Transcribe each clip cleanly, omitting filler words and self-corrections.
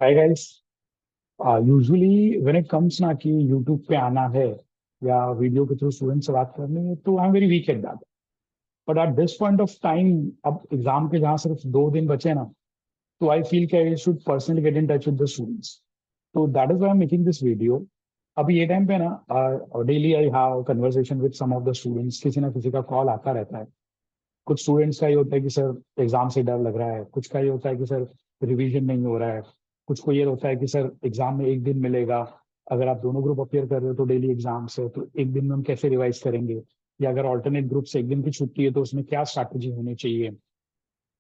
Hi guys. Usually when it comes ना कि YouTube पे आना है या वीडियो के थ्रू स्टूडेंट से बात करनी है तो I am very weak at that. But at this point of time, अब एग्जाम के जहाँ सिर्फ 2 दिन बचे ना, तो आई फील कि I should personally get in touch with the students. तो that is why I am making this video. अभी ये टाइम पे ना daily I have conversation with some of the students. किसी ना किसी का कॉल आता रहता है। कुछ स्टूडेंट्स का ये होता है कि सर एग्जाम से डर लग रहा है, कुछ का ये होता है कि सर रिवीजन नहीं हो रहा है, कुछ को ये होता है कि सर एग्जाम में एक दिन मिलेगा। अगर आप दोनों ग्रुप अपियर कर रहे हो तो डेली एग्जाम से तो एक दिन में हम कैसे रिवाइज करेंगे, या अगर ऑल्टरनेट ग्रुप से एक दिन की छुट्टी है तो उसमें क्या स्ट्रैटेजी होनी चाहिए।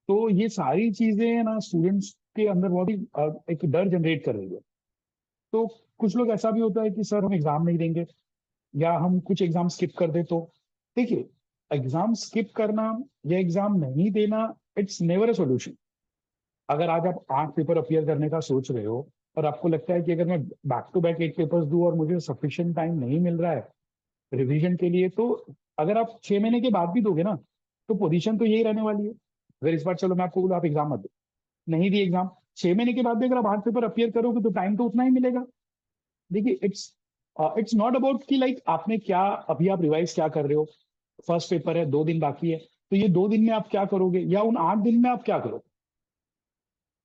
तो ये सारी चीजें ना स्टूडेंट्स के अंदर बहुत ही एक डर जनरेट कर रही है। तो कुछ लोग ऐसा भी होता है कि सर हम एग्जाम नहीं देंगे, या हम कुछ एग्जाम स्किप कर दे। तो देखिए, एग्जाम स्किप करना या एग्जाम नहीं देना, इट्स नेवर अ सॉल्यूशन। अगर आज आप 8 पेपर अपियर करने का सोच रहे हो और आपको लगता है कि अगर मैं बैक टू बैक 8 पेपर्स दूं और मुझे सफिशिएंट टाइम नहीं मिल रहा है रिवीजन के लिए, तो अगर आप 6 महीने के बाद भी दोगे ना, तो पोजीशन तो यही रहने वाली है। अगर इस बार चलो मैं आपको बोलूं आप एग्जाम मत दो, नहीं दी एग्जाम, 6 महीने के बाद भी अगर आप 8 पेपर अपियर करोगे तो टाइम तो उतना ही मिलेगा। देखिए, इट्स नॉट अबाउट कि लाइक आपने क्या, अभी आप रिवाइज क्या कर रहे हो। फर्स्ट पेपर है, 2 दिन बाकी है, तो ये 2 दिन में आप क्या करोगे या उन 8 दिन में आप क्या करोगे।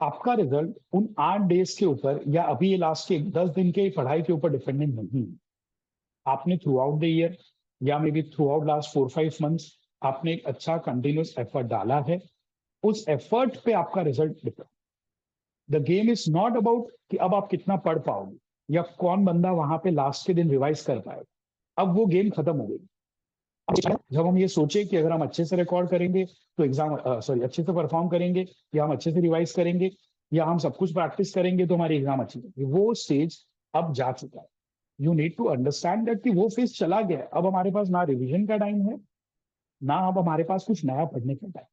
आपका रिजल्ट उन 8 डेज के ऊपर या अभी ये लास्ट के 10 दिन के पढ़ाई के ऊपर डिपेंडेंट नहीं है। आपने थ्रू आउट द ईयर या may be through out last 4-5 months आपने एक अच्छा कंटिन्यूस एफर्ट डाला है। उस एफर्ट पे आपका result depend. The game is not about कि अब आप कितना पढ़ पाओगे या कौन बंदा वहां पे लास्ट के दिन रिवाइज कर पाएगा। अब वो गेम खत्म हो गई। जब हम ये सोचे कि अगर हम अच्छे से रिकॉर्ड करेंगे तो एग्जाम, सॉरी, अच्छे से परफॉर्म करेंगे, या हम अच्छे से रिवाइज करेंगे, या हम सब कुछ प्रैक्टिस करेंगे तो हमारी एग्जाम अच्छी होगी, वो स्टेज अब जा चुका है। You need to understand that कि वो फेज चला गया है। अब हमारे पास ना रिवीजन का टाइम है, ना अब हमारे पास कुछ नया पढ़ने का टाइम।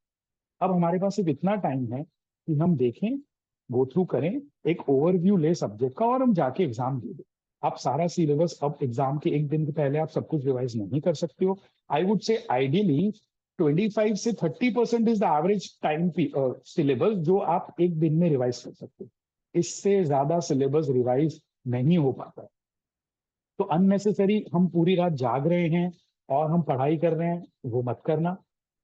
अब हमारे पास सिर्फ इतना टाइम है कि हम देखें, गो थ्रू करें, एक ओवरव्यू ले सब्जेक्ट का और हम जाके एग्जाम दे दें। आप सारा सिलेबस अब एग्जाम के एक दिन के पहले आप सब कुछ रिवाइज नहीं कर सकते हो। आई वुड से आइडियली 25 से 30% is the average time syllabus जो आप एक दिन में रिवाइज कर सकते हो। इससे ज्यादा सिलेबस रिवाइज नहीं हो पाता है। तो अननेसेसरी हम पूरी रात जाग रहे हैं और हम पढ़ाई कर रहे हैं, वो मत करना।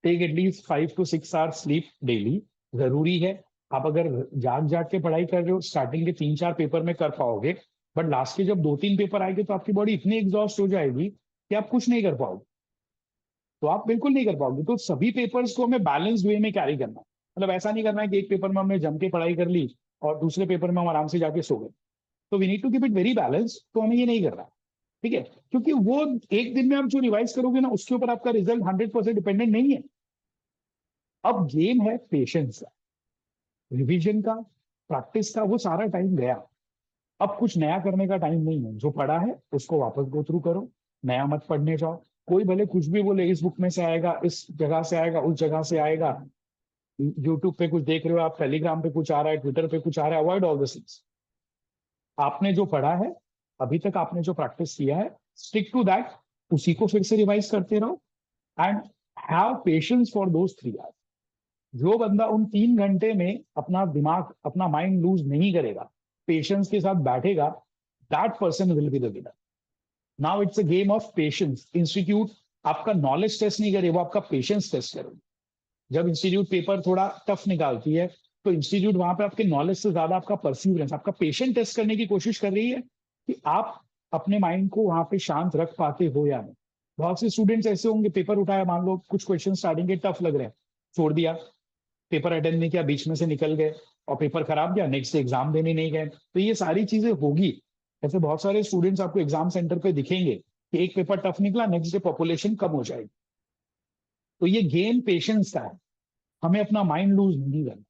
Take at least 5 to 6 hours sleep daily, जरूरी है। आप अगर जाग जाग के पढ़ाई कर रहे हो, स्टार्टिंग के 3-4 पेपर में कर पाओगे, बट लास्ट के जब 2-3 पेपर आएंगे तो आपकी बॉडी इतनी एग्जॉस्ट हो जाएगी कि आप कुछ नहीं कर पाओगे। तो आप बिल्कुल नहीं कर पाओगे। तो सभी पेपर्स को हमें बैलेंस वे में कैरी करना है। मतलब ऐसा नहीं करना है कि एक पेपर में हमने जम के पढ़ाई कर ली और दूसरे पेपर में हम आराम से जाके सो गए। तो we need to keep it very balance. तो हमें ये नहीं करना है, ठीक है। क्योंकि वो एक दिन में आप जो रिवाइज करोगे ना, उसके ऊपर आपका रिजल्ट 100% डिपेंडेंट नहीं है। अब गेम है पेशेंस का, रिवीजन का, प्रैक्टिस का। वो सारा टाइम गया। अब कुछ नया करने का टाइम नहीं है। जो पढ़ा है उसको वापस गो थ्रू करो, नया मत पढ़ने जाओ। कोई भले कुछ भी बोले, इस बुक में से आएगा, इस जगह से आएगा, उस जगह से आएगा, यूट्यूब पे कुछ देख रहे हो आप, टेलीग्राम पे कुछ आ रहा है, ट्विटर पे कुछ आ रहा है, अवॉइड ऑल दिस थिंग्स। आपने जो पढ़ा है, अभी तक आपने जो प्रैक्टिस किया है, स्टिक टू दैट। उसी को फिर से रिवाइज करते रहो and have patience for those 3 hours. जो बंदा उन 3 घंटे में अपना दिमाग, अपना माइंड लूज नहीं करेगा, पेशेंस के साथ बैठेगा, that person will be the winner. Now it's a game of patience. Institute आपका नॉलेज टेस्ट नहीं करे, वो आपका पेशेंस टेस्ट करेगी। जब इंस्टीट्यूट पेपर थोड़ा टफ निकालती है, तो इंस्टीट्यूट वहां पे आपके नॉलेज से ज्यादा आपका परसिवरेंस, आपका पेशेंट टेस्ट करने की कोशिश कर रही है कि आप अपने माइंड को वहां पे शांत रख पाते हो या नहीं। बहुत से स्टूडेंट्स ऐसे होंगे, पेपर उठाया, मान लो कुछ क्वेश्चन स्टार्टिंग के टफ लग रहे हैं, छोड़ दिया, पेपर अटेंड नहीं किया, बीच में से निकल गए और पेपर खराब गया, नेक्स्ट डे एग्जाम देने नहीं गए। तो ये सारी चीजें होगी। ऐसे बहुत सारे स्टूडेंट्स आपको एग्जाम सेंटर पे दिखेंगे कि एक पेपर टफ निकला, नेक्स्ट डे पॉपुलेशन कम हो जाएगी। तो ये गेम पेशेंस का है। हमें अपना माइंड लूज नहीं करना,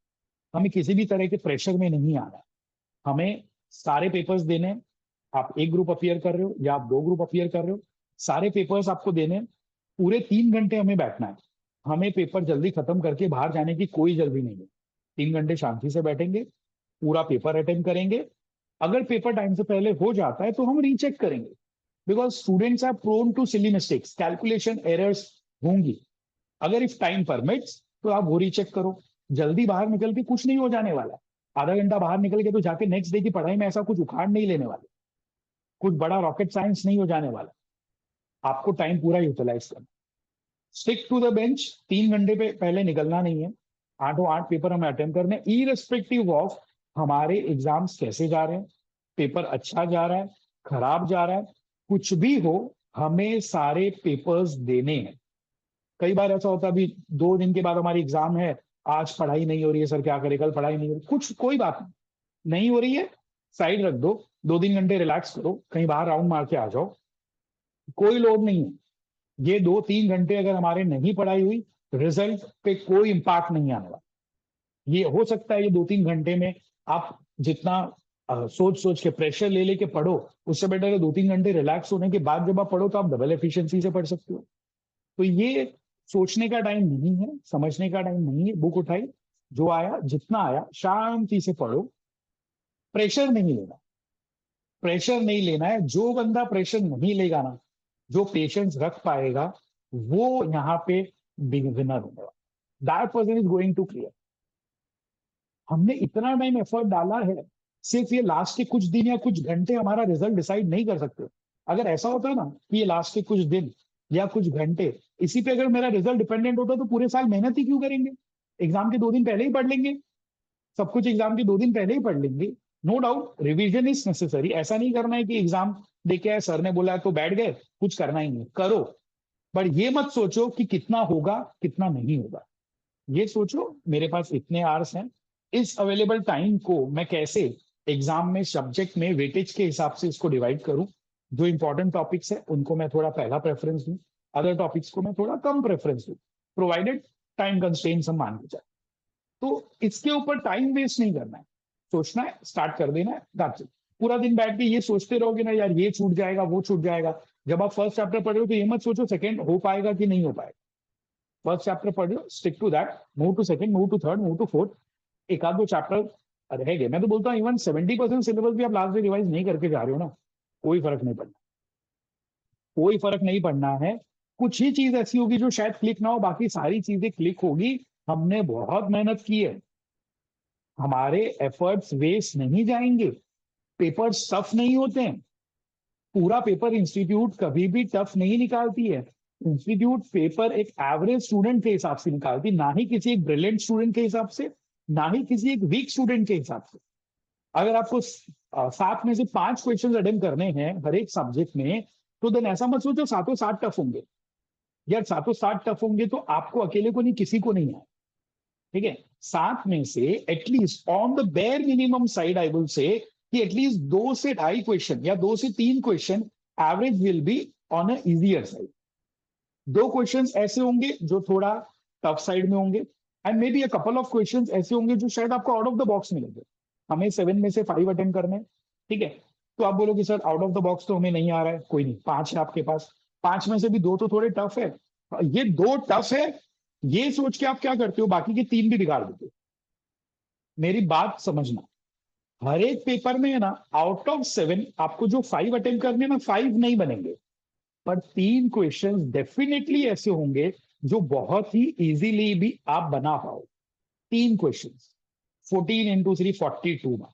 हमें किसी भी तरह के प्रेशर में नहीं आना। हमें सारे पेपर्स देने। आप एक ग्रुप अपियर कर रहे हो या आप 2 ग्रुप अपियर कर रहे हो, सारे पेपर्स आपको देने। पूरे 3 घंटे हमें बैठना है। हमें पेपर जल्दी खत्म करके बाहर जाने की कोई जल्दी नहीं है। 3 घंटे शांति से बैठेंगे, पूरा पेपर अटेंड करेंगे। अगर पेपर टाइम से पहले हो जाता है तो हम रीचेक करेंगे। Because students are prone to silly mistakes, calculation errors होंगी। अगर इफ टाइम परमिट्स तो आप वो रीचेक करो। जल्दी बाहर निकल के कुछ नहीं हो जाने वाला। आधा घंटा बाहर निकल के तो जाके नेक्स्ट डे की पढ़ाई में ऐसा कुछ उखाड़ नहीं लेने वाले, कुछ बड़ा रॉकेट साइंस नहीं हो जाने वाला। आपको टाइम पूरा यूटिलाइज करना। स्टिक टू द बेंच, 3 घंटे पे पहले निकलना नहीं है। 8 पेपर हमें अटेम्प्ट करने, इरेस्पेक्टिव ऑफ हमारे एग्जाम्स कैसे जा रहे हैं, पेपर अच्छा जा रहा है, खराब जा रहा है, कुछ भी हो, हमें सारे पेपर्स देने हैं। कई बार ऐसा होता है, अभी 2 दिन के बाद हमारी एग्जाम है, आज पढ़ाई नहीं हो रही है सर, क्या करें, कल पढ़ाई नहीं हो रही, कुछ कोई बात नहीं हो रही है, साइड रख दो, 2-3 घंटे रिलैक्स करो, कहीं बाहर राउंड मार के आ जाओ, कोई लोड नहीं है। ये 2-3 घंटे अगर हमारे नहीं पढ़ाई हुई, रिजल्ट पे कोई इम्पैक्ट नहीं आने वाला। ये हो सकता है ये 2-3 घंटे में आप जितना सोच सोच के प्रेशर ले लेके पढ़ो, उससे बेटर है 2-3 घंटे रिलैक्स होने के बाद जब आप पढ़ो तो आप डबल एफिशिएंसी से पढ़ सकते हो। तो ये सोचने का टाइम नहीं है, समझने का टाइम नहीं है। बुक उठाई, जो आया जितना आया शांति से पढ़ो, प्रेशर नहीं लेना, प्रेशर नहीं लेना है। जो बंदा प्रेशर नहीं लेगा ना, जो पेशेंस रख पाएगा, वो यहाँ पे बिगिनर होगा। That person is going to clear. हमने इतना टाइम एफर्ट डाला है, सिर्फ ये लास्ट के कुछ दिन या कुछ घंटे हमारा रिजल्ट डिसाइड नहीं कर सकते। अगर ऐसा होता ना कि ये लास्ट के कुछ दिन या कुछ घंटे, इसी पे अगर मेरा रिजल्ट डिपेंडेंट होता तो पूरे साल मेहनत ही क्यों करेंगे, एग्जाम के 2 दिन पहले ही पढ़ लेंगे, सब कुछ एग्जाम के 2 दिन पहले ही पढ़ लेंगे। No doubt revision is necessary, ऐसा नहीं करना है कि एग्जाम देखे आए, सर ने बोला तो बैठ गए, कुछ करना ही नहीं, करो। पर ये मत सोचो कि कितना होगा कितना नहीं होगा, ये सोचो मेरे पास इतने आवर्स हैं, इस अवेलेबल टाइम को मैं कैसे एग्जाम में सब्जेक्ट में वेटेज के हिसाब से इसको डिवाइड करूं। जो इंपॉर्टेंट टॉपिक्स है उनको मैं थोड़ा पहला प्रेफरेंस दूं, अदर टॉपिक्स को मैं थोड़ा कम प्रेफरेंस दूं, प्रोवाइडेड टाइम कंस्ट्रेंट्स हम मान के चले। तो इसके ऊपर टाइम वेस्ट नहीं करना है, सोचना है, स्टार्ट कर देना है, दैट्स इट। पूरा दिन बैठ के ये सोचते रहोगे ना यार ये छूट जाएगा वो छूट जाएगा, जब आप फर्स्ट चैप्टर पढ़ रहे हो तो ये मत सोचो सेकंड हो पाएगा कि नहीं हो पाएगा। फर्स्ट चैप्टर पढ़ लो, stick to that, move to second, move to third, move to fourth. एक आध दो चैप्टर रह गए, मैं तो बोलता हूँ इवन 70% सिलेबस भी आप लास्ट में रिवाइज नहीं करके जा रहे हो ना, कोई फर्क नहीं पड़ना, कोई फर्क नहीं पड़ना है। कुछ ही चीज ऐसी होगी जो शायद क्लिक ना हो, बाकी सारी चीजें क्लिक होगी। हमने बहुत मेहनत की है, हमारे एफर्ट्स वेस्ट नहीं जाएंगे। पेपर टफ नहीं होते हैं, पूरा पेपर इंस्टीट्यूट कभी भी टफ नहीं निकालती है। इंस्टीट्यूट पेपर एक एवरेज स्टूडेंट के हिसाब से निकालती, ना ही किसी एक ब्रिलियंट स्टूडेंट के हिसाब से, ना ही किसी एक वीक स्टूडेंट के हिसाब से। अगर आपको 7 में से 5 क्वेश्चन अटेम्प्ट करने हैं हर एक सब्जेक्ट में, तो देन ऐसा मत सोचो सातों 7 टफ होंगे। यार सातों 7 टफ होंगे तो आपको अकेले को नहीं, किसी को नहीं है, ठीक है। 7 में से at least on the bare minimum side I will say कि एटलीस्ट 2 से 2.5 क्वेश्चन या 2 से 3 question average will be on a easier side. 2 questions ऐसे होंगे जो थोड़ा टफ साइड में होंगे, and may be a couple of questions ऐसे होंगे जो शायद आपको आउट ऑफ द बॉक्स मिलेंगे। हमें 7 में से 5 अटेम्प्ट करने हैं, ठीक है। तो आप बोलोगे sir out of the box तो हमें नहीं आ रहा है, कोई नहीं, 5 है आपके पास, 5 में से भी 2 तो थोड़े टफ है। ये 2 टफ है, ये सोच के आप क्या करते हो, बाकी के 3 भी बिगाड़ देते हो। मेरी बात समझना, हर एक पेपर में है ना, आउट ऑफ 7 आपको जो 5 अटेम्प्ट करने में 5 नहीं बनेंगे, पर 3 क्वेश्चंस डेफिनेटली ऐसे होंगे जो बहुत ही इजीली भी आप बना पाओ। 3 क्वेश्चंस, 14 × 3 42 मार्क्स।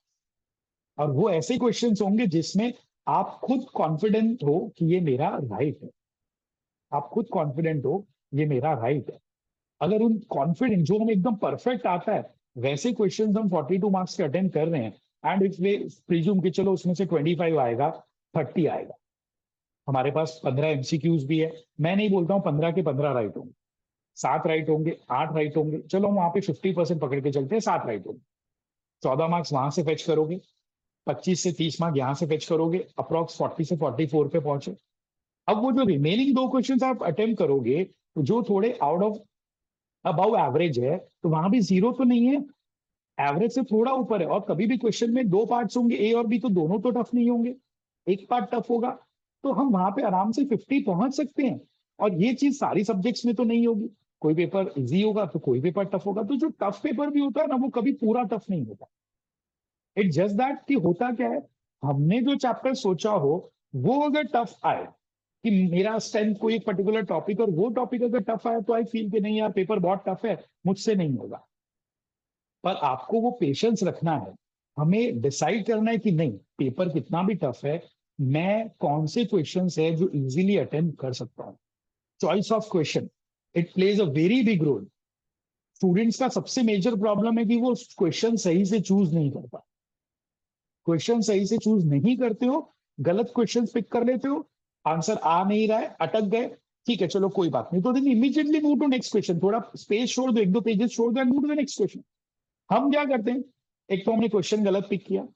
और वो ऐसे क्वेश्चंस होंगे जिसमें आप खुद कॉन्फिडेंट हो कि ये मेरा राइट है, आप खुद कॉन्फिडेंट हो ये मेरा राइट है। अगर उन कॉन्फिडेंट जो हमें एकदम परफेक्ट आता है, वैसे क्वेश्चंस हम 42 मार्क्स के अटेम्प्ट कर रहे हैं, एंड इफ वे प्रिज्यूम कि चलो उसमें से 25 आएगा, 30 आएगा, हमारे पास 15 एमसीक्यूज भी है, मैं नहीं बोलता हूँ 15 के 15 राइट होंगे, 7 राइट होंगे, 8 राइट होंगे, चलो हम वहां पे 50% पकड़ के चलते हैं, 7 राइट होंगे। 14 मार्क्स वहां से फेच करोगे, 25 से 30 मार्क्स यहां से फेच करोगे, अप्रॉक्स 40 से 44 पे पहुंचे। अब वो जो रिमेनिंग 2 क्वेश्चन आप अटेम्प्ट करोगे, तो जो थोड़े आउट ऑफ अबाउ एवरेज है, तो वहां भी जीरो तो नहीं है, एवरेज से थोड़ा ऊपर है। और कभी भी क्वेश्चन में 2 पार्ट्स होंगे, ए और बी, तो दोनों तो टफ नहीं होंगे, एक पार्ट टफ होगा। तो हम वहां पे आराम से 50 पहुंच सकते हैं। और ये चीज सारी सब्जेक्ट्स में तो नहीं होगी, कोई पेपर इजी होगा तो कोई पेपर टफ होगा। तो जो टफ पेपर भी होता है ना, वो कभी पूरा टफ नहीं होता। इट जस्ट दैट कि होता क्या है, हमने जो चैप्टर सोचा हो वो अगर टफ आए, कि मेरा स्ट्रेंथ कोई एक पर्टिकुलर टॉपिक, और वो टॉपिक अगर टफ आया तो आई फील कि नहीं यार पेपर बहुत टफ है, मुझसे नहीं होगा, पर आपको वो पेशेंस रखना है। हमें डिसाइड करना है कि नहीं, पेपर कितना भी टफ है, मैं कौन से क्वेश्चन है जो इजीली अटेम्प्ट कर सकता हूँ। Choice of question, it plays a very big role. Students का सबसे मेजर प्रॉब्लम है कि वो क्वेश्चन सही से चूज नहीं कर पाते। क्वेश्चन सही से चूज नहीं करते हो, गलत क्वेश्चन पिक कर लेते हो, आंसर आ नहीं रहा है, अटक गए, ठीक है चलो कोई बात नहीं, तो then immediately move to next question, थोड़ा स्पेस छोड़ दो, एक दो पेजेस छोड़ दो, move to the next question. हम क्या करते हैं, एक तो हमने क्वेश्चन गलत पिक किया,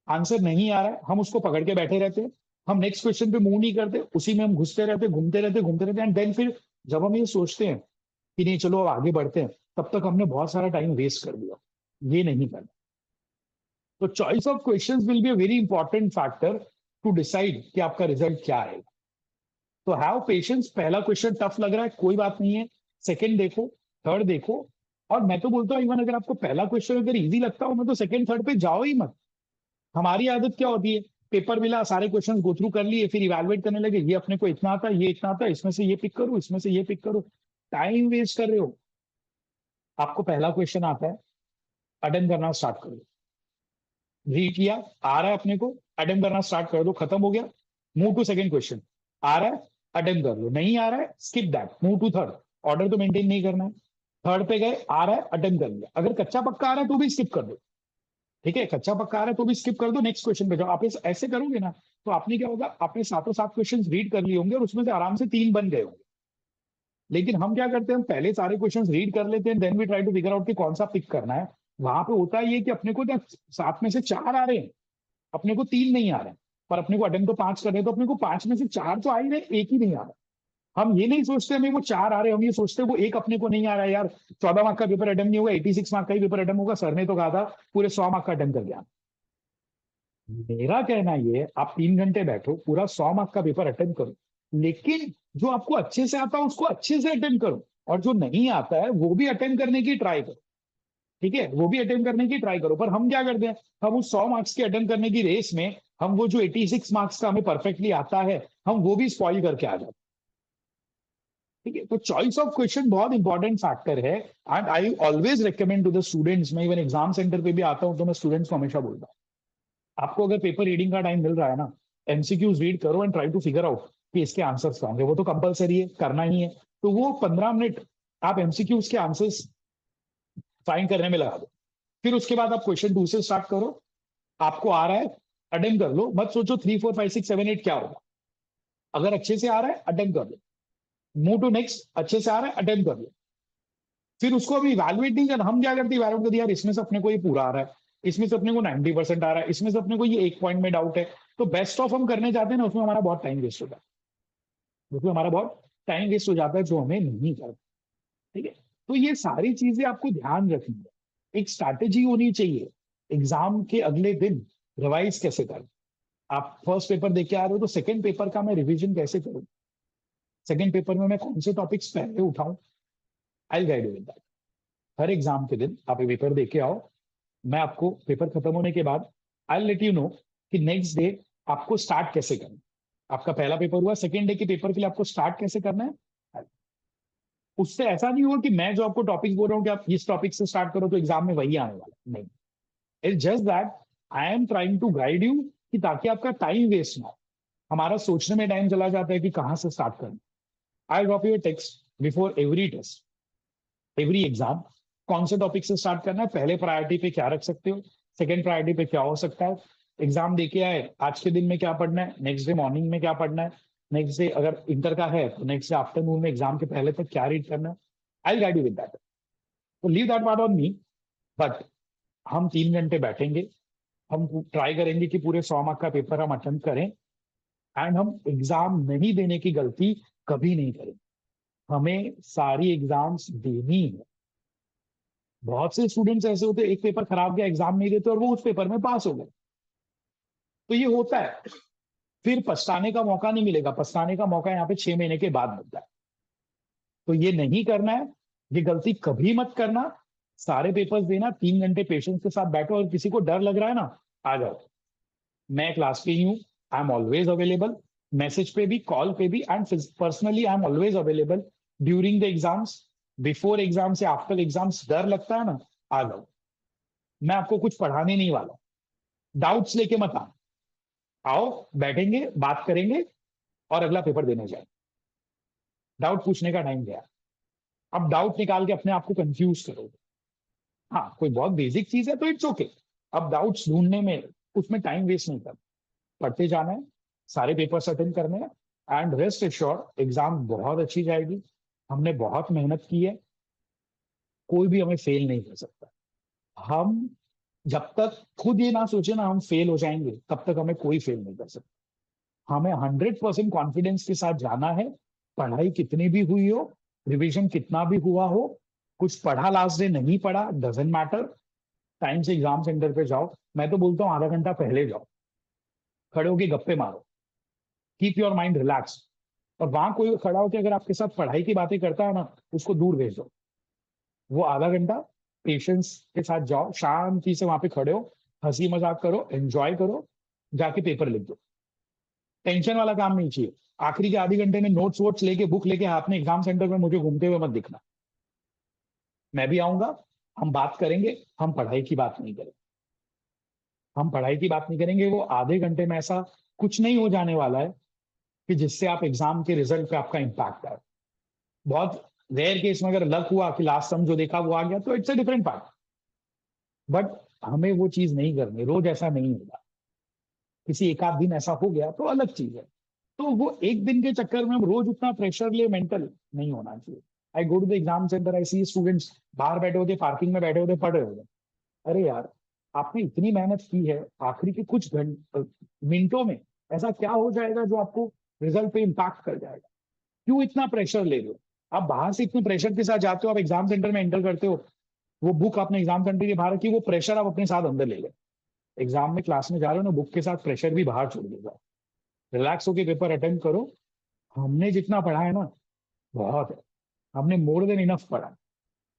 आंसर नहीं आ रहा है, हम उसको पकड़ के बैठे रहते हैं, हम नेक्स्ट क्वेश्चन पे मूव नहीं करते, उसी में हम घुसते रहते, घूमते रहते एंड देन फिर जब हम ये सोचते हैं कि नहीं चलो अब आगे बढ़ते हैं, तब तक हमने बहुत सारा टाइम वेस्ट कर दिया। ये नहीं करना। तो choice of questions will be a very important factor to decide कि आपका रिजल्ट क्या है। तो हैव पेशेंस, पहला क्वेश्चन टफ लग रहा है कोई बात नहीं है, सेकंड देखो, थर्ड देखो, और मैं तो बोलता हूँ इवन अगर आपको पहला क्वेश्चन अगर इजी लगता हो मैं तो सेकंड थर्ड पे जाओ ही मत। हमारी आदत क्या होती है, पेपर मिला, सारे क्वेश्चन गो थ्रू कर लिए, फिर इवेलुएट करने लगे, ये अपने को इतना आता है, ये इतना आता है, इसमें से ये पिक करो, इसमें से ये पिक करो, टाइम वेस्ट कर रहे हो। आपको पहला क्वेश्चन आता है, अटेम्प्ट करना स्टार्ट करो, रीड किया, आ रहा है अपने को, अटेम्प्ट करना स्टार्ट कर दो, खत्म हो गया, मूव टू सेकंड क्वेश्चन, आ रहा है अटेम्प्ट कर लो, नहीं आ रहा है skip that, move to third. Order तो मेंटेन नहीं करना है। थर्ड पे गए, आ रहा है अटेम्प्ट कर लिया, अगर कच्चा पक्का आ रहा है तो भी स्किप कर दो, ठीक है, कच्चा पक्का आ रहा है तो भी स्किप कर दो, नेक्स्ट क्वेश्चन पे जाओ। आप ऐसे करोगे ना तो आपने क्या होगा, आपने सातों सात क्वेश्चन रीड कर लिए होंगे और उसमें से आराम से तीन बन गए होंगे। लेकिन हम क्या करते हैं, हम पहले सारे क्वेश्चंस रीड कर लेते हैं, then we try to figure out कि कौन सा पिक करना है। वहां पे होता है ये कि अपने को सात में से चार आ रहे हैं, अपने को तीन नहीं आ रहे हैं, पर अपने को अटेम्प्ट तो पांच कर रहे हैं, तो अपने को पांच में से चार तो आ ही रहे, एक ही नहीं आ रहा। हम ये नहीं सोचते हमें वो चार आ रहे हैं, हम ये सोचते हैं वो एक अपने को नहीं आ रहा है यार। 14 मार्क का पेपर अटेम्प्ट नहीं होगा, 86 मार्क का ही पेपर अटेम्प्ट होगा, सर ने तो कहा था पूरे 100 मार्क का अटेम्प्ट कर गया। मेरा कहना ये, आप 3 घंटे बैठो, पूरा 100 मार्क का पेपर अटेम्प्ट करो, लेकिन जो आपको अच्छे से आता है उसको अच्छे से अटेम्प्ट करो, और जो नहीं आता है वो भी अटेम्प्ट करने की ट्राई करो, ठीक है, वो भी अटेम्प्ट करने की ट्राई करो। पर हम क्या करते हैं, हम उस 100 मार्क्स के अटेम्प्ट करने की रेस में हम वो जो 86 मार्क्स का हमें परफेक्टली आता है, हम वो भी स्पॉइल करके आ जाते हैं। ठीक है, तो चॉइस ऑफ क्वेश्चन बहुत इंपॉर्टेंट फैक्टर है, and I always recommend to the students, मैं इवन एग्जाम सेंटर पे भी आता हूं तो मैं स्टूडेंट्स को हमेशा बोलता हूँ, आपको अगर पेपर रीडिंग का टाइम मिल रहा है ना, एमसीक्यूज रीड करो and try to figure out कि इसके आंसर्स क्या होंगे, वो तो कंपलसरी है, करना ही है। तो वो 15 मिनट आप एमसीक्यूज के आंसर्स फाइंड करने में लगा दो, फिर उसके बाद आप क्वेश्चन टू से स्टार्ट करो, आपको आ रहा है अटेम्प्ट कर लो, मत सोचो 3 4 5 6 7 8 क्या होगा। अगर अच्छे से आ रहा है अटेम्प्ट कर लो, मूव टू नेक्स्ट, अच्छे से आ रहा है अटेम्प्ट कर लो, फिर उसको अभी इवेलुएट नहीं करना। हम क्या करते हैं, इवेलुएट कर दिया यार, इसमें से अपने को ये पूरा आ रहा है, इसमें से अपने को 90% आ रहा है, इसमें से अपने को ये एक पॉइंट में डाउट है, तो बेस्ट ऑफ हम करने जाते हैं ना, उसमें हमारा बहुत टाइम वेस्ट होता है, उसमें हमारा बहुत टाइम वेस्ट हो जाता है जो हमें नहीं करना। ठीक है, तो ये सारी चीजें आपको ध्यान रखनी है, एक स्ट्रैटेजी होनी चाहिए। एग्जाम के अगले दिन रिवाइज कैसे करें, आप फर्स्ट पेपर देख के आ रहे हो तो सेकंड पेपर का मैं रिवीजन कैसे करूं, सेकंड पेपर में मैं कौन से टॉपिक्स पहले उठाऊं, I guide you with that. हर एग्जाम के दिन आप ये पेपर देके आओ, मैं आपको पेपर खत्म होने के बाद आई लेट यू नो कि नेक्स्ट डे आपको स्टार्ट कैसे करना। आपका पहला पेपर हुआ, सेकेंड डे के पेपर के लिए आपको स्टार्ट कैसे करना है। उससे ऐसा नहीं हुआ कि मैं जो आपको टॉपिक बोल रहा हूँ कि आप इस टॉपिक से स्टार्ट करो तो एग्जाम में वही आने वाला, नहीं। It's just that I am trying to guide you कि ताकि आपका टाइम वेस्ट ना हो। हमारा सोचने में टाइम चला जाता है कि कहाँ से स्टार्ट करना। I drop you text before every test, every exam, कौन से टॉपिक से स्टार्ट करना है, पहले प्रायोरिटी पे क्या रख सकते हो, सेकंड प्रायोरिटी पे क्या हो सकता है। एग्जाम देके आए, आज के दिन में क्या पढ़ना है, नेक्स्ट डे मॉर्निंग में क्या पढ़ना है, नेक्स्ट डे अगर इंटर का है तो नेक्स्ट डे आफ्टरनून में एग्जाम के पहले तक क्या रीड करना है। I guide you with that, तो leave that part on me. But हम 3 घंटे बैठेंगे, हम ट्राई करेंगे कि पूरे 100 मार्क का पेपर हम अटेम्प्ट करें, एंड हम एग्जाम नहीं देने की गलती कभी नहीं करेंगे। हमें सारी एग्जाम्स देनी है। बहुत से स्टूडेंट्स ऐसे होते हैं, एक पेपर खराब गया, एग्जाम नहीं देते और वो उस पेपर में पास हो गए, तो ये होता है। फिर पछताने का मौका नहीं मिलेगा, पछताने का मौका यहाँ पे 6 महीने के बाद मिलता है। तो ये नहीं करना है, ये गलती कभी मत करना। सारे पेपर्स देना, 3 घंटे पेशेंस के साथ बैठो, और किसी को डर लग रहा है ना, आ जाओ, मैं क्लास पे ही हूँ, I am always available, message पे भी, कॉल पे भी, and personally I am always available during the exams, before exams या आफ्टर एग्जाम्स। डर लगता है ना, आ जाओ, मैं आपको कुछ पढ़ाने नहीं वाला, डाउट्स लेके मत आना, आओ बैठेंगे बात करेंगे और अगला पेपर देने जाए। डाउट पूछने का टाइम गया। अब डाउट निकाल के अपने आप को कंफ्यूज करोगे। हाँ, कोई बहुत बेसिक चीज है तो इट्स ओके। अब डाउट्स ढूंढने में, उसमें टाइम वेस्ट नहीं करना, पढ़ते जाना है, सारे पेपर्स अटेंड करने हैं, एंड रेस्ट एश्योर्ड एग्जाम बहुत अच्छी जाएगी। हमने बहुत मेहनत की है, कोई भी हमें फेल नहीं कर सकता। हम जब तक खुद ये ना सोचे ना हम फेल हो जाएंगे, तब तक हमें कोई फेल नहीं कर सकता। हमें 100% कॉन्फिडेंस के साथ जाना है। पढ़ाई कितनी भी हुई हो, रिवीजन कितना भी हुआ हो, कुछ पढ़ा लास्ट डे नहीं पढ़ा, डजेंट मैटर, टाइम से एग्जाम सेंटर पे जाओ। मैं तो बोलता हूँ आधा घंटा पहले जाओ, खड़े होके गप्पे मारो, कीप योर माइंड रिलैक्स। और वहां कोई खड़ा होकर अगर आपके साथ पढ़ाई की बातें करता है ना, उसको दूर भेज दो। वो आधा घंटा पेशेंस के साथ जाओ, शांति से वहां पे खड़े हो, हंसी मजाक करो, एंजॉय करो, जाके पेपर लिख दो। टेंशन वाला काम नहीं चाहिए। आखिरी के आधे घंटे में नोट्स वोट्स लेके, बुक लेके हाथ में एग्जाम सेंटर में मुझे घूमते हुए मत दिखना। मैं भी आऊंगा, हम बात करेंगे, हम पढ़ाई की बात नहीं करेंगे। हम पढ़ाई की बात नहीं करेंगे। वो आधे घंटे में ऐसा कुछ नहीं हो जाने वाला है कि जिससे आप एग्जाम के रिजल्ट पे आपका इम्पैक्ट आए। बहुत रेयर केस में अगर लक हुआ कि लास्ट सम जो देखा वो आ गया, तो it's a different part. But हमें वो चीज नहीं करनी, रोज ऐसा नहीं होगा। किसी एक आध दिन ऐसा हो गया तो अलग चीज है। तो वो एक दिन के चक्कर में हम रोज उतना प्रेशर ले, मेंटल नहीं होना चाहिए। I go to the exam centre, I see students बाहर बैठे होते, पार्किंग में बैठे होते, पढ़ रहे होते। अरे यार, आपने इतनी मेहनत की है, आखिरी के कुछ मिनटों में ऐसा क्या हो जाएगा जो आपको रिजल्ट पे इम्पैक्ट कर जाएगा? क्यों इतना प्रेशर ले रहे हो? आप बाहर से इतने प्रेशर के साथ जाते हो, आप एग्जाम सेंटर में एंटर करते हो, वो बुक आपने एग्जाम सेंटर के बाहर रखी, वो प्रेशर आप अपने साथ अंदर ले गए। एग्जाम में क्लास में जा रहे हो ना, बुक के साथ प्रेशर भी बाहर छोड़ देगा। रिलैक्स होके पेपर अटेंड करो। हमने जितना पढ़ा है ना, बहुत है। हमने मोर देन इनफ पढ़ा है।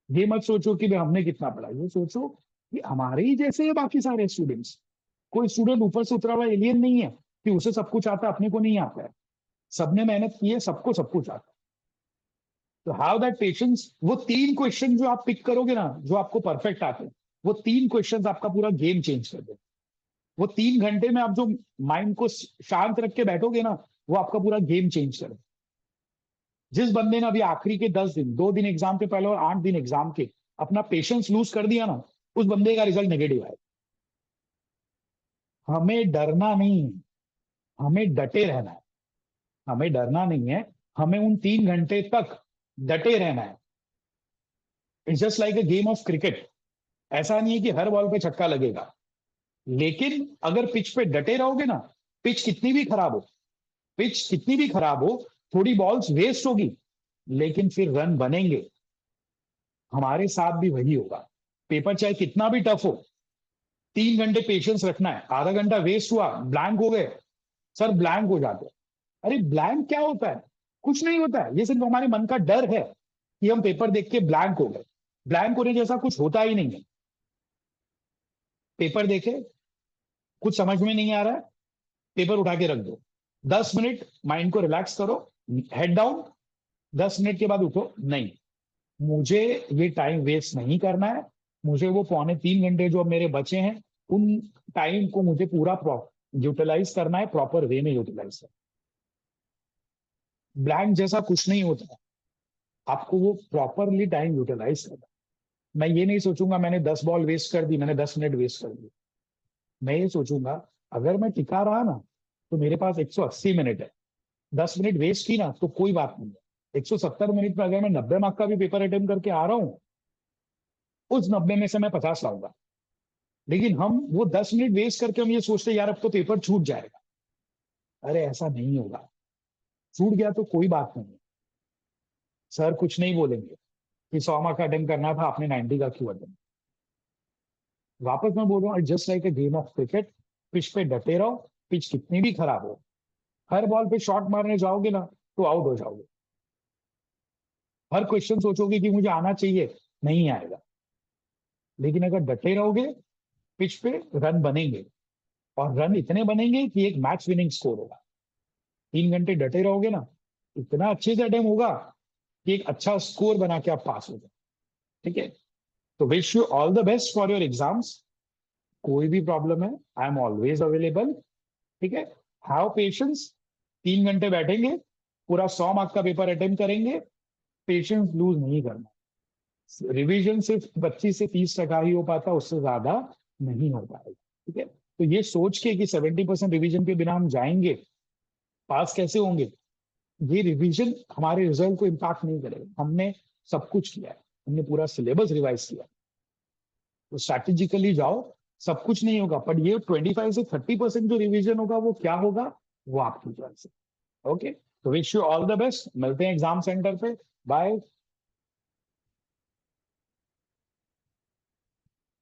ये मत सोचो कि भाई हमने कितना पढ़ा, ये सोचो कि हमारे ही जैसे है बाकी सारे स्टूडेंट्स। कोई स्टूडेंट ऊपर से उतरा हुआ एलियन नहीं है कि उसे सब कुछ आता है, अपने को नहीं आता है। सबने मेहनत की है, सबको सब कुछ आता है। तो हाउ दैट पेशेंस, वो 3 क्वेश्चन जो आप पिक करोगे ना, जो आपको परफेक्ट आते हैं, वो 3 क्वेश्चन आपका पूरा गेम चेंज कर देते। वो 3 घंटे में आप जो माइंड को शांत रख के बैठोगे ना, वो आपका पूरा गेम चेंज करे। जिस बंदे ने अभी आखिरी के 10 दिन, 2 दिन एग्जाम के पहले और 8 दिन एग्जाम के, अपना पेशेंस लूज कर दिया ना, उस बंदे का रिजल्ट नेगेटिव आए। हमें डरना नहीं है, हमें डटे रहना है। हमें डरना नहीं है, हमें उन 3 घंटे तक डटे रहना है। It's just like a game of cricket. ऐसा नहीं है कि हर बॉल पे छक्का लगेगा, लेकिन अगर पिच पे डटे रहोगे ना, पिच कितनी भी खराब हो, पिच कितनी भी खराब हो, थोड़ी बॉल्स वेस्ट होगी, लेकिन फिर रन बनेंगे। हमारे साथ भी वही होगा। पेपर चाहे कितना भी टफ हो, 3 घंटे पेशेंस रखना है। आधा घंटा वेस्ट हुआ, ब्लैंक हो गए, सर ब्लैंक हो जाते हैं। अरे ब्लैंक क्या होता है? कुछ नहीं होता है, ये सिर्फ हमारे मन का डर है कि हम पेपर देख के ब्लैंक हो गए। ब्लैंक होने जैसा कुछ होता ही नहीं है। पेपर देखे, कुछ समझ में नहीं आ रहा है, पेपर उठा के रख दो, 10 मिनट माइंड को रिलैक्स करो, हेड डाउन, 10 मिनट के बाद उठो। नहीं, मुझे ये टाइम वेस्ट नहीं करना है। मुझे वो पौने 3 घंटे जो अब मेरे बचे हैं, उन टाइम को मुझे पूरा यूटिलाइज करना है, प्रॉपर वे में यूटिलाइज करना। ब्लैंक जैसा कुछ नहीं होता है, आपको वो प्रॉपरली टाइम यूटिलाइज करना। मैं ये नहीं सोचूंगा मैंने 10 बॉल वेस्ट कर दी, मैंने 10 मिनट वेस्ट कर दी। मैं ये सोचूंगा अगर मैं टिका रहा ना, तो मेरे पास 180 मिनट है। 10 मिनट वेस्ट की ना तो कोई बात नहीं है। 170 मिनट में अगर मैं 90 मार्क का भी पेपर अटेम्प्ट करके आ रहा हूँ, उस 90 में से मैं 50 लाऊंगा। लेकिन हम वो 10 मिनट वेस्ट करके हम ये सोचते यार अब तो पेपर छूट जाएगा। अरे ऐसा नहीं होगा। छूट गया तो कोई बात नहीं है, सर कुछ नहीं बोलेंगे कि 100 मार्क का अटेम्प्ट करना था, आपने 90 का क्यों अटेम्प्ट। वापस मैं बोल रहा हूँ, just like a game of cricket. Pitch पे डटे रहो, पिच कितनी भी खराब हो। हर बॉल पे शॉट मारने जाओगे ना, तो आउट हो जाओगे। हर क्वेश्चन सोचोगे कि मुझे आना चाहिए, नहीं आएगा। लेकिन अगर डटे रहोगे, पिच पे रन बनेंगे। और रन इतने बनेंगे कि एक मैच विनिंग स्कोर होगा। 3 घंटे डटे रहोगे ना, इतना अच्छे से अटेम्प्ट होगा कि एक अच्छा स्कोर बना के आप पास हो जाए। ठीक है? तो wish you all the best for your exams. कोई भी प्रॉब्लम है, आई एम ऑलवेज अवेलेबल। ठीक है, हैव पेशेंस। 3 घंटे बैठेंगे, पूरा 100 मार्क का पेपर अटेम्प्ट करेंगे। पेशेंस लूज नहीं करना। रिवीजन सिर्फ 25 से 30% ही हो पाता, उससे ज्यादा नहीं हो पाएगा। ठीक है, तो ये सोच के कि 70% रिवीजन के बिना हम जाएंगे, पास कैसे होंगे, ये रिवीजन हमारे रिजल्ट को इम्पैक्ट नहीं करेगा। हमने सब कुछ किया है, हमने पूरा सिलेबस रिवाइज किया। तो स्ट्रैटेजिकली जाओ, सब कुछ नहीं होगा, पर ये 25 से 30% जो रिवीजन होगा वो क्या होगा, वो आपकी चॉइस है। ओके, तो wish you all the best, मिलते हैं एग्जाम सेंटर पे। बाय।